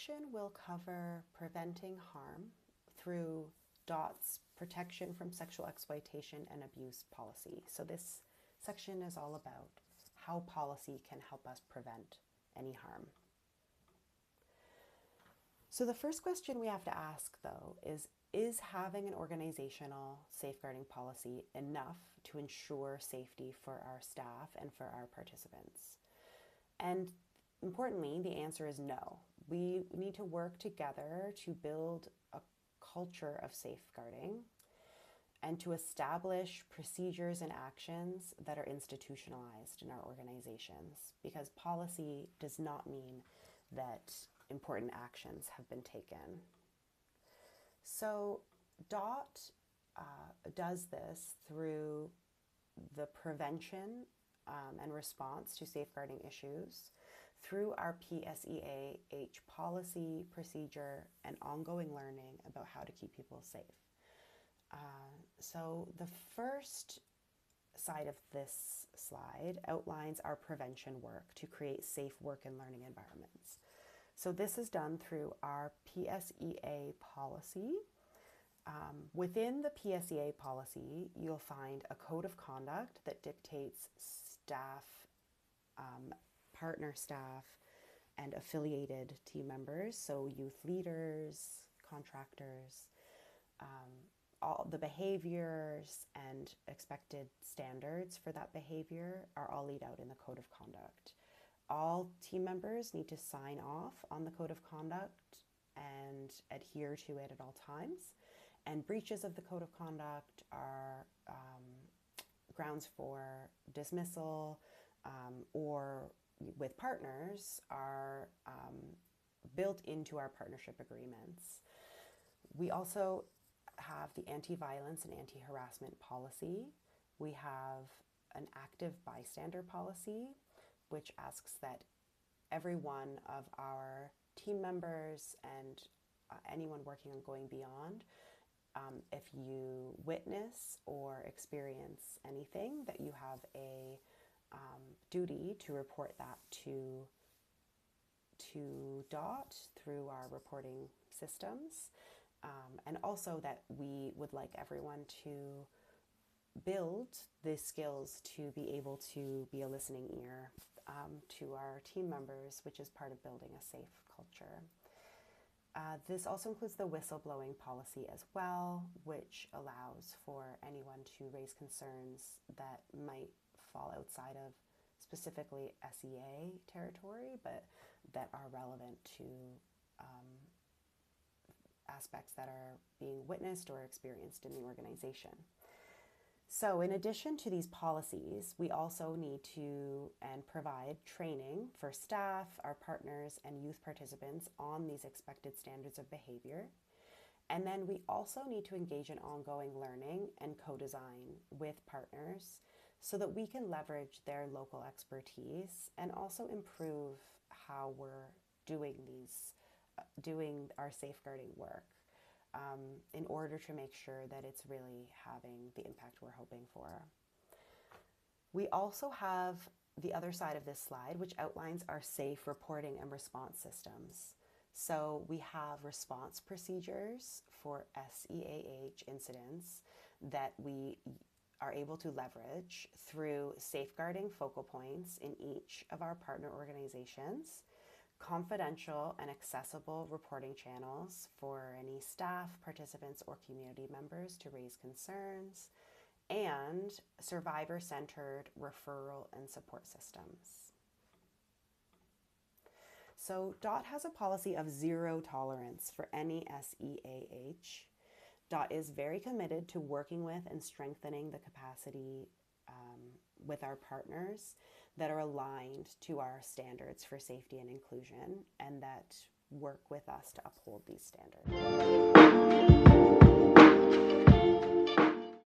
section will cover preventing harm through DOT's protection from sexual exploitation and abuse policy. So this section is all about how policy can help us prevent any harm. So the first question we have to ask, though, is having an organizational safeguarding policy enough to ensure safety for our staff and for our participants? And importantly, the answer is no. We need to work together to build a culture of safeguarding and to establish procedures and actions that are institutionalized in our organizations, because policy does not mean that important actions have been taken. So DOT does this through the prevention and response to safeguarding issues, through our PSEAH policy, procedure, and ongoing learning about how to keep people safe. So the first side of this slide outlines our prevention work to create safe work and learning environments. So this is done through our PSEA policy. Within the PSEA policy, you'll find a code of conduct that dictates staff, partner staff, and affiliated team members, so youth leaders, contractors, all the behaviors and expected standards for that behavior are all laid out in the code of conduct. All team members need to sign off on the code of conduct and adhere to it at all times. And breaches of the code of conduct are grounds for dismissal or with partners are built into our partnership agreements. We also have the anti-violence and anti-harassment policy. We have an active bystander policy, which asks that every one of our team members and anyone working on going beyond, if you witness or experience anything, that you have a duty to report that to DOT through our reporting systems, and also that we would like everyone to build the skills to be able to be a listening ear to our team members, which is part of building a safe culture. This also includes the whistleblowing policy as well, which allows for anyone to raise concerns that might fall outside of specifically SEA territory, but that are relevant to aspects that are being witnessed or experienced in the organization. So in addition to these policies, we also need to and provide training for staff, our partners, and youth participants on these expected standards of behavior. And then we also need to engage in ongoing learning and co-design with partners so that we can leverage their local expertise and also improve how we're doing our safeguarding work in order to make sure that it's really having the impact we're hoping for. We also have the other side of this slide, which outlines our safe reporting and response systems. So we have response procedures for SEAH incidents that we are able to leverage through safeguarding focal points in each of our partner organizations, confidential and accessible reporting channels for any staff, participants, or community members to raise concerns, and survivor-centered referral and support systems. So DOT has a policy of zero tolerance for any SEAH. DOT is very committed to working with and strengthening the capacity with our partners that are aligned to our standards for safety and inclusion and that work with us to uphold these standards.